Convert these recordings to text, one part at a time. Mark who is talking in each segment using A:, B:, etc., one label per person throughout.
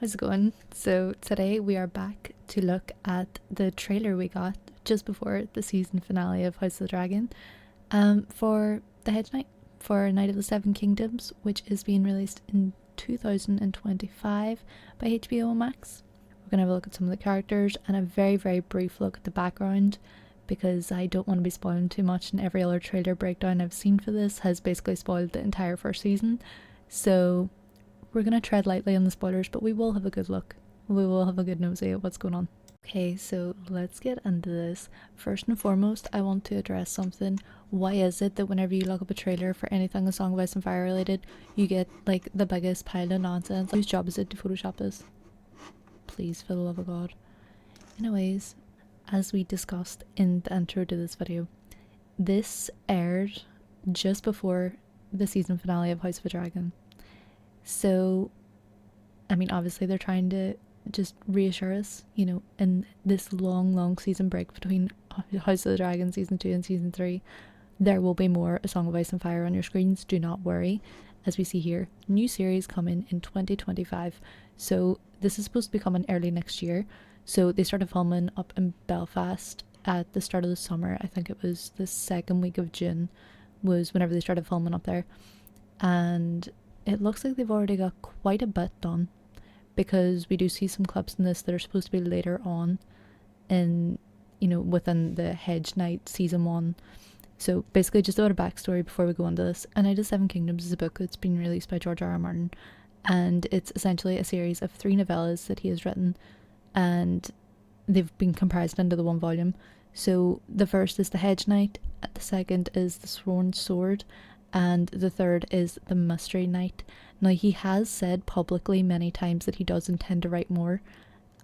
A: How's it going? So today we are back to look at the trailer we got just before the season finale of House of the Dragon for the Hedge Knight, for Night of the Seven Kingdoms, which is being released in 2025 by HBO Max. We're going to have a look at some of the characters and a very, very brief look at the background, because I don't want to be spoiling too much, and every other trailer breakdown I've seen for this has basically spoiled the entire first season. So we're going to tread lightly on the spoilers, but we will have a good look. We will have a good nosy at what's going on. Okay, so let's get into this. First and foremost, I want to address something. Why is it that whenever you look up a trailer for anything A Song of Ice and Fire related, you get like the biggest pile of nonsense? Whose job is it to Photoshop this? Please, for the love of God. Anyways, as we discussed in the intro to this video, this aired just before the season finale of House of the Dragon. So, I mean, obviously they're trying to just reassure us, you know, in this long season break between House of the Dragon season 2 and season 3, there will be more A Song of Ice and Fire on your screens. Do not worry. As we see here, new series coming in 2025. So this is supposed to be coming early next year. So they started filming up in Belfast at the start of the summer. I think it was the second week of June was whenever they started filming up there. And it looks like they've already got quite a bit done, because we do see some clips in this that are supposed to be later on in, you know, within the Hedge Knight season 1. So basically just a bit of backstory before we go into this. A Night of the Seven Kingdoms is a book that's been released by George R.R. Martin, and it's essentially a series of 3 novellas that he has written, and they've been comprised into the one volume. So the first is the Hedge Knight, the second is the Sworn Sword, and the third is the Mystery Knight. Now, he has said publicly many times that he does intend to write more.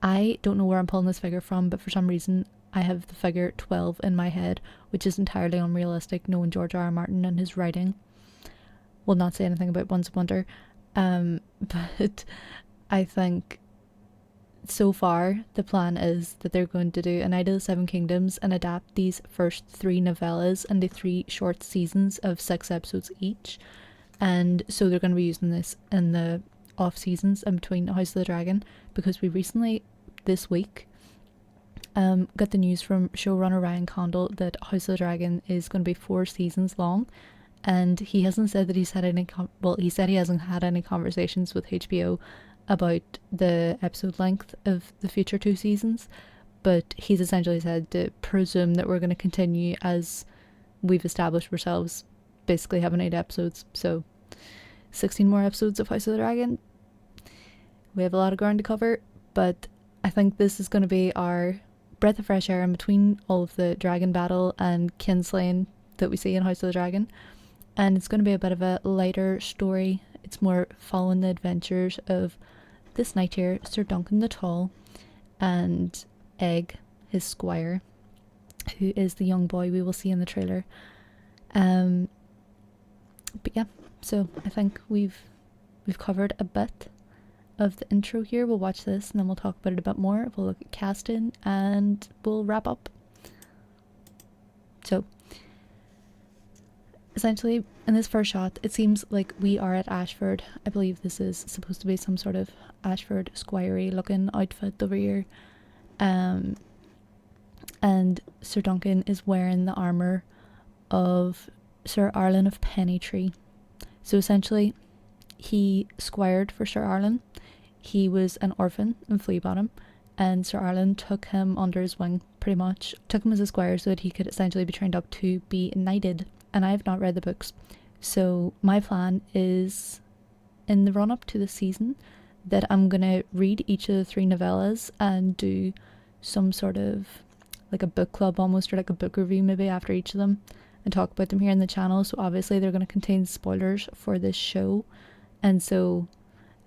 A: I don't know where I'm pulling this figure from, but for some reason I have the figure 12 in my head, which is entirely unrealistic knowing George R.R. Martin and his writing. Will not say anything about Once a Wonder, but I think so far the plan is that they're going to do A Night of the Seven Kingdoms and adapt these first 3 novellas into 3 short seasons of 6 episodes each. And so they're going to be using this in the off seasons in between House of the Dragon, because we recently, this week, got the news from showrunner Ryan Condal that House of the Dragon is going to be 4 seasons long, and he hasn't said that he's had any he said he hasn't had any conversations with HBO about the episode length of the future 2 seasons, but he's essentially said to presume that we're going to continue as we've established ourselves, basically having 8 episodes. So 16 more episodes of House of the Dragon. We have a lot of ground to cover, but I think this is going to be our breath of fresh air in between all of the dragon battle and kinslaying that we see in House of the Dragon. And it's going to be a bit of a lighter story. It's more following the adventures of this knight here, Sir Duncan the Tall, and Egg, his squire, who is the young boy we will see in the trailer. But yeah, so I think we've covered a bit of the intro here. We'll watch this and then we'll talk about it a bit more. We'll look at casting and we'll wrap up. So essentially, in this first shot, it seems like we are at Ashford. I believe this is supposed to be some sort of Ashford squirey looking outfit over here. And Sir Duncan is wearing the armour of Sir Arlen of Pennytree. So essentially, he squired for Sir Arlen. He was an orphan in Fleabottom, and Sir Arlen took him under his wing, pretty much. Took him as a squire so that he could essentially be trained up to be knighted. And I have not read the books, so my plan is, in the run-up to the season, that I'm going to read each of the 3 novellas and do some sort of, like a book club almost, or like a book review maybe after each of them, and talk about them here in the channel. So obviously they're going to contain spoilers for this show, and so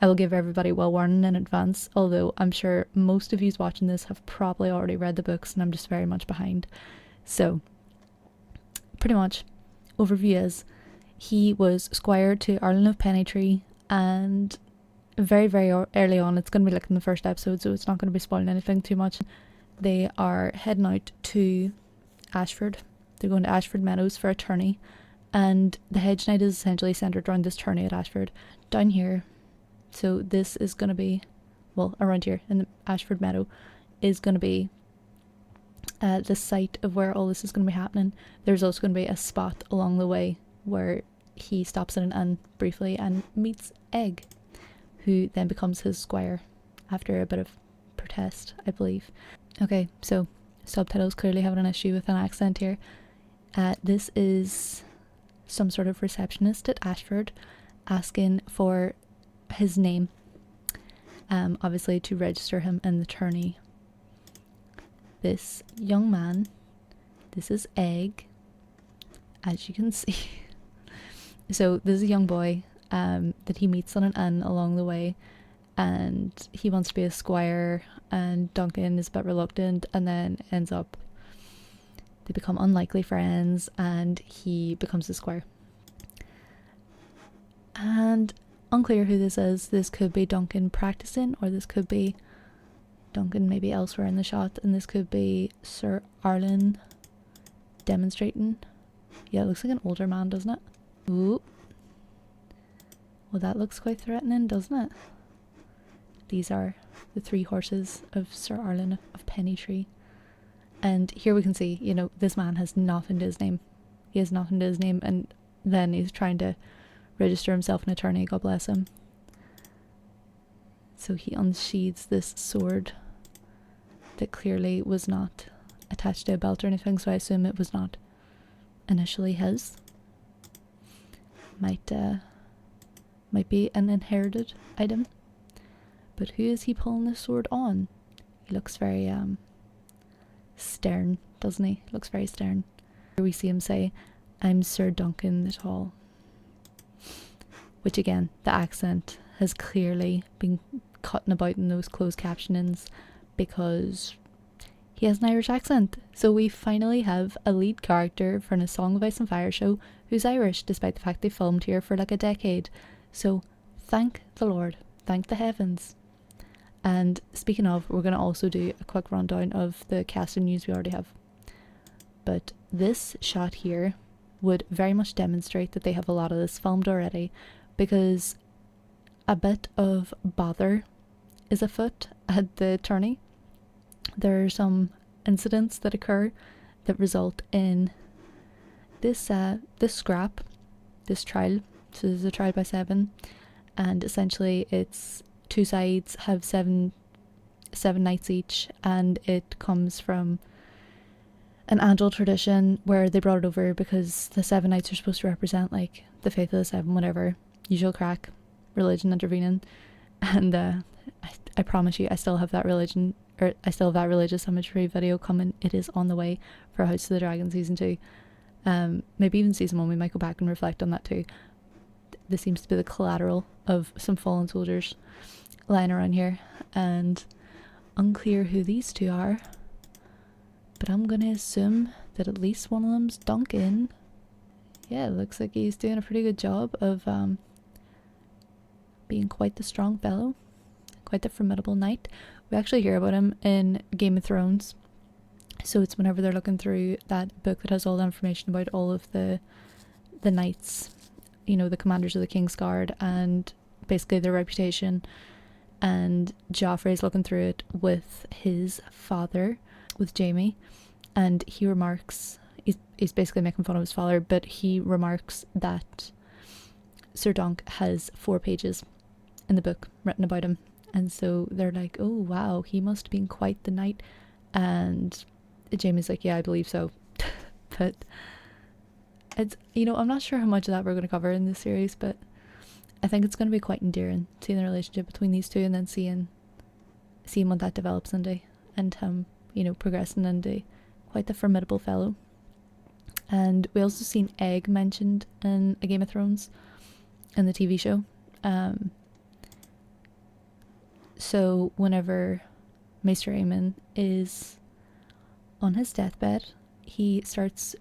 A: I will give everybody well warning in advance, although I'm sure most of you watching this have probably already read the books and I'm just very much behind. So pretty much overview is, he was squire to Arlen of Pennytree, and very early on, it's going to be like in the first episode, so it's not going to be spoiling anything too much. They are heading out to Ashford. They're going to Ashford Meadows for a tourney, and the Hedge Knight is essentially centered around this tourney at Ashford down here. So this is going to be well, around here in the Ashford Meadow, is going to be the site of where all this is going to be happening. There's also going to be a spot along the way where he stops in an inn briefly and meets Egg, who then becomes his squire after a bit of protest, I believe. Okay, so subtitles clearly having an issue with an accent here. This is some sort of receptionist at Ashford asking for his name, obviously to register him in the tourney. This young man, this is Egg, as you can see. So this is a young boy that he meets on an inn along the way, and he wants to be a squire, and Duncan is a bit reluctant, and then ends up, they become unlikely friends, and he becomes the squire. And unclear who this is. This could be Duncan practicing, or this could be Duncan maybe elsewhere in the shot, and this could be Sir Arlen demonstrating. Yeah, it looks like an older man, doesn't it? Ooh. Well, that looks quite threatening, doesn't it? These are the 3 horses of Sir Arlen of Pennytree. And here we can see, you know, this man has nothing to his name. He has nothing to his name, and then he's trying to register himself an attorney, God bless him. So he unsheathes this sword that clearly was not attached to a belt or anything, so I assume it was not initially his. Might be an inherited item. But who is he pulling the sword on? He looks very stern, doesn't he? Looks very stern. Here we see him say, "I'm Sir Duncan the Tall." Which again, the accent has clearly been cutting about in those closed captionings because he has an Irish accent. So we finally have a lead character for a Song of Ice and Fire show who's Irish, despite the fact they filmed here for like a decade. So thank the Lord, thank the heavens. And speaking of, we're going to also do a quick rundown of the casting news we already have. But this shot here would very much demonstrate that they have a lot of this filmed already, because a bit of bother is afoot at the tourney. There are some incidents that occur that result in this scrap, this trial. So there's a trial by 7, and essentially it's 2 sides have 7 knights each, and it comes from an Angel tradition where they brought it over because the 7 knights are supposed to represent like the faith of the 7, whatever, usual crack, religion intervening. And I promise you, I still have that religious imagery video coming. It is on the way for House of the Dragon season 2. Maybe even season 1, we might go back and reflect on that too. This seems to be the collateral of some fallen soldiers lying around here, and unclear who these 2 are, but I'm gonna assume that at least one of them's Duncan. Yeah, it looks like he's doing a pretty good job of being quite the strong fellow, quite the formidable knight. We actually hear about him in Game of Thrones, so it's whenever they're looking through that book that has all the information about all of the knights, you know, the commanders of the King's Guard and basically their reputation, and Joffrey's looking through it with his father, with Jaime, and he remarks, he's basically making fun of his father, but he remarks that Sir Dunk has 4 pages in the book written about him, and so they're like, oh wow, he must have been quite the knight, and Jaime's like, yeah, I believe so. But it's, you know, I'm not sure how much of that we're going to cover in this series, but I think it's going to be quite endearing, seeing the relationship between these 2, and then seeing what that develops into, and him, you know, progressing into quite the formidable fellow. And we also seen Egg mentioned in A Game of Thrones, in the TV show. So whenever Maester Aemon is on his deathbed, he starts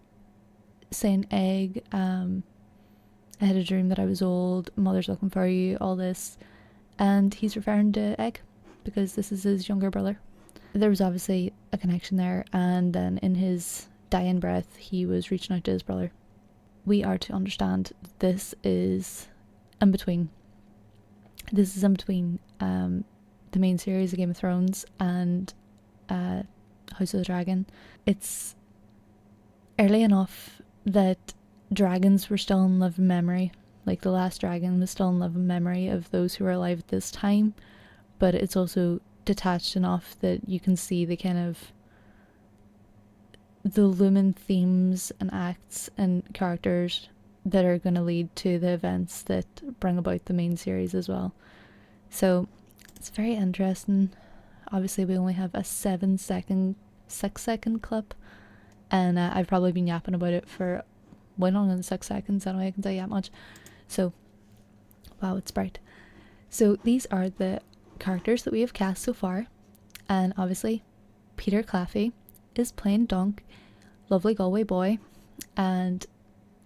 A: saying, Egg, I had a dream that I was old, mother's looking for you, all this. And he's referring to Egg because this is his younger brother. There was obviously a connection there, and then in his dying breath, he was reaching out to his brother. We are to understand this is in between. This is in between the main series of Game of Thrones and House of the Dragon, it's early enough that dragons were still in living memory. Like the last dragon was still in living memory of those who were alive at this time, but it's also detached enough that you can see the kind of the looming themes and acts and characters that are going to lead to the events that bring about the main series as well. So it's very interesting. Obviously we only have a 6-second clip, and I've probably been yapping about it for way longer than 6 seconds anyway, I can tell you that much. So wow, it's bright. So these are the characters that we have cast so far, and obviously Peter Claffey is playing Dunk, lovely Galway boy, and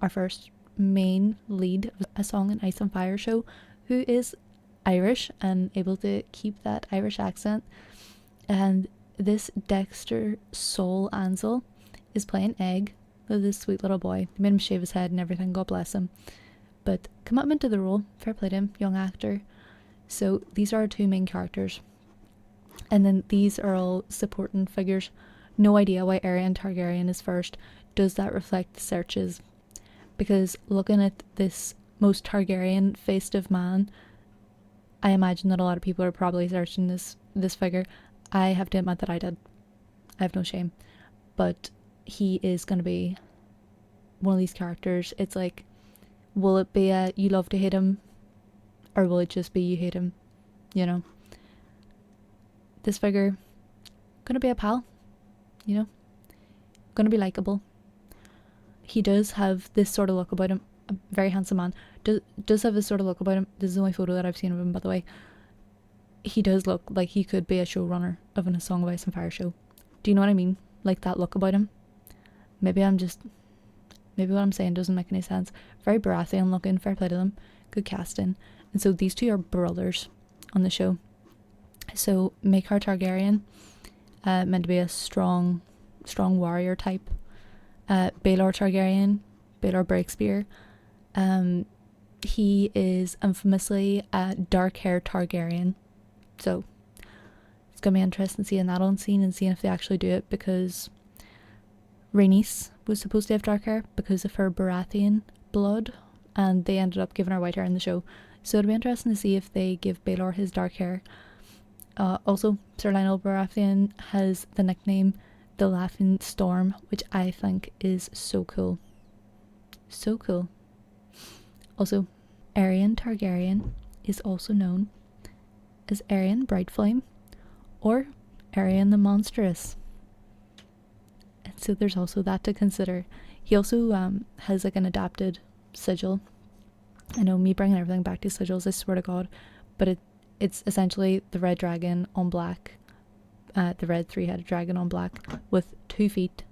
A: our first main lead of A Song in Ice and Fire show, who is Irish and able to keep that Irish accent. And this Dexter Soul Ansel is playing Egg, this sweet little boy. They made him shave his head and everything, God bless him. But commitment to the role, fair play to him, young actor. So these are our two main characters. And then these are all supporting figures. No idea why Aerion Targaryen is first. Does that reflect the searches? Because looking at this most Targaryen festive man, I imagine that a lot of people are probably searching this figure. I have to admit that I did. I have no shame. But he is going to be one of these characters. It's like, will it be a you love to hate him, or will it just be you hate him? You know? This figure, gonna be a pal. You know? Gonna be likeable. He does have this sort of look about him. A very handsome man. Does have this sort of look about him. This is the only photo that I've seen of him, by the way. He does look like he could be a showrunner of a Song of Ice and Fire show. Do you know what I mean? Like that look about him. Maybe what I'm saying doesn't make any sense. Very Baratheon looking, fair play to them. Good casting. And so these two are brothers on the show. So Maekar Targaryen, meant to be a strong warrior type. Baelor Targaryen, Baelor Breakspear. He is infamously a dark hair Targaryen. So it's gonna be interesting seeing that on scene and seeing if they actually do it, because Rhaenys was supposed to have dark hair because of her Baratheon blood, and they ended up giving her white hair in the show. So it'll be interesting to see if they give Baelor his dark hair. Also, Sir Lionel Baratheon has the nickname the Laughing Storm, which I think is so cool. So cool. Also, Aerion Targaryen is also known as Aerion Brightflame or Aerion the Monstrous. And so there's also that to consider. He also has like an adapted sigil. I know, me bringing everything back to sigils, I swear to God, but it's essentially the red dragon on black, the red 3-headed dragon on black with 2 feet.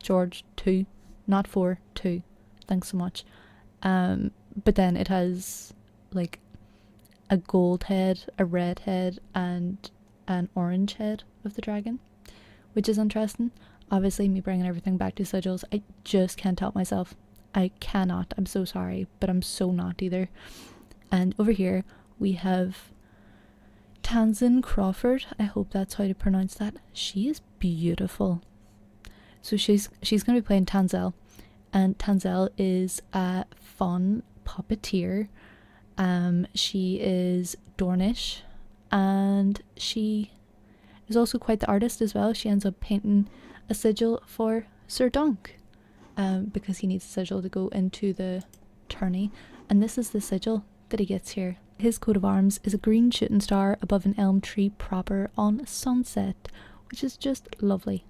A: George, 2, not 4, 2. Thanks so much. But then it has like a gold head, a red head, and an orange head of the dragon, which is interesting. Obviously, me bringing everything back to sigils, I just can't help myself. I cannot. I'm so sorry, but I'm so not either. And over here we have Tamsin Crawford. I hope that's how to pronounce that. She is beautiful. So she's going to be playing Tanzelle, and Tanzelle is a fun puppeteer. She is Dornish, and she is also quite the artist as well. She ends up painting a sigil for Sir Dunk, because he needs a sigil to go into the tourney, and this is the sigil that he gets here. His coat of arms is a green shooting star above an elm tree proper on sunset, which is just lovely.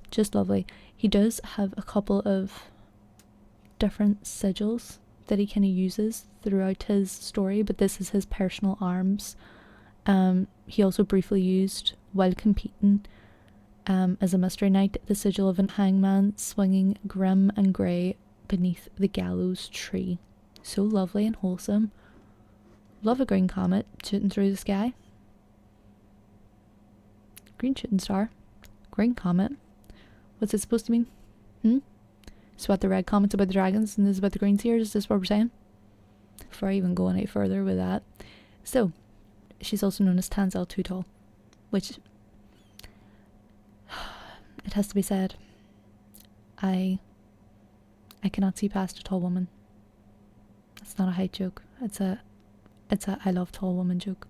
A: Just lovely. He does have a couple of different sigils that he kind of uses throughout his story, but this is his personal arms. He also briefly used, while competing as a mystery knight, the sigil of an hangman swinging grim and grey beneath the gallows tree. So lovely and wholesome. Love a green comet shooting through the sky. Green shooting star. Green comet. What's it supposed to mean? So what, the red comet's about the dragons and this is about the green seers? Is this what we're saying? Before I even go any further with that. So, she's also known as Tansel Too Tall, which, it has to be said, I cannot see past a tall woman. It's not a height joke. It's a I love tall woman joke.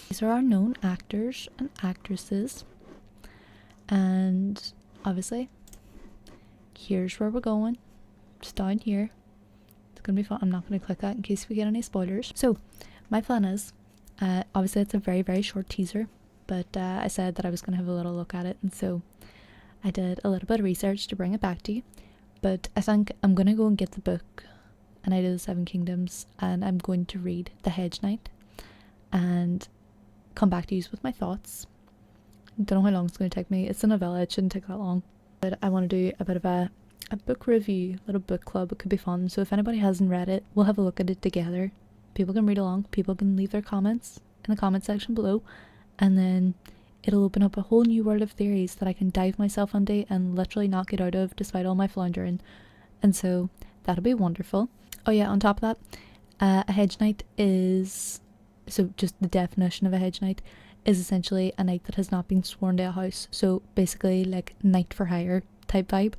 A: These are our known actors and actresses. And obviously, here's where we're going. Just down here. It's going to be fun. I'm not going to click that in case we get any spoilers. So, my plan is, obviously it's a very, very short teaser, but I said that I was going to have a little look at it, and so I did a little bit of research to bring it back to you. But I think I'm going to go and get the book, A Knight of the Seven Kingdoms, and I'm going to read The Hedge Knight and come back to you with my thoughts. Don't know how long it's going to take me. It's a novella, it shouldn't take that long. But I want to do a bit of a book review, a little book club. It could be fun. So if anybody hasn't read it, we'll have a look at it together. People can read along, people can leave their comments in the comment section below, and then it'll open up a whole new world of theories that I can dive myself into and literally not get out of despite all my floundering. And so that'll be wonderful. Oh yeah, on top of that, a hedge knight is, so just the definition of a hedge knight is essentially a knight that has not been sworn to a house. So basically like knight for hire type vibe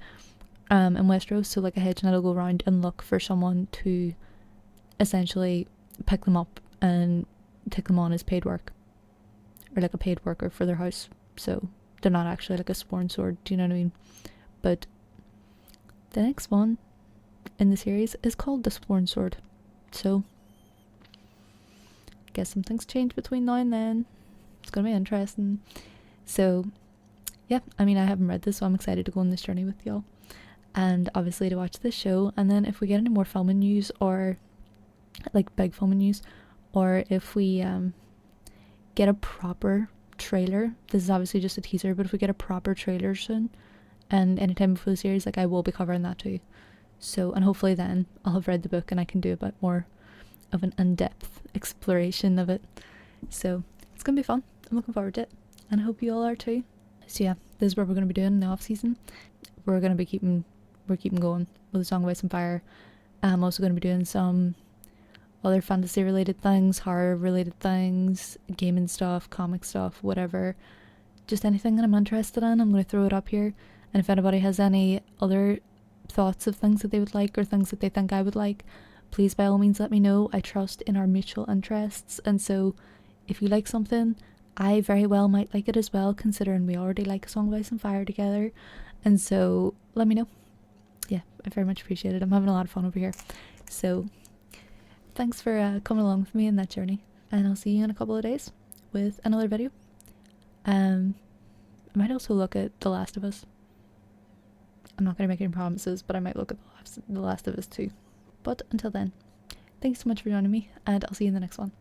A: in Westeros. So like a hedge knight will go around and look for someone to essentially pick them up and take them on as paid work, or like a paid worker for their house. So they're not actually like a sworn sword, do you know what I mean? But the next one in the series is called the Sworn Sword. So guess some things change between now and then. It's gonna be interesting. So yeah, I mean, I haven't read this, so I'm excited to go on this journey with y'all, and obviously to watch this show. And then if we get any more filming news, or like big filming news, or if we get a proper trailer, this is obviously just a teaser, but if we get a proper trailer soon and anytime before the series, like I will be covering that too. So, and hopefully then I'll have read the book and I can do a bit more of an in-depth exploration of it. So it's gonna be fun. I'm looking forward to it, and I hope you all are too. So yeah, this is what we're gonna be doing in the off season. We're keeping going with the Song of Ice and Fire. I'm also gonna be doing some other fantasy related things, horror related things, gaming stuff, comic stuff, whatever. Just anything that I'm interested in, I'm going to throw it up here. And if anybody has any other thoughts of things that they would like, or things that they think I would like, please by all means let me know. I trust in our mutual interests, and so if you like something, I very well might like it as well, considering we already like A Song of Ice and Fire together. And so let me know. Yeah, I very much appreciate it. I'm having a lot of fun over here. So thanks for coming along with me in that journey, and I'll see you in a couple of days with another video. I might also look at The Last of Us. I'm not going to make any promises, but I might look at The Last of Us too. But until then, thanks so much for joining me, and I'll see you in the next one.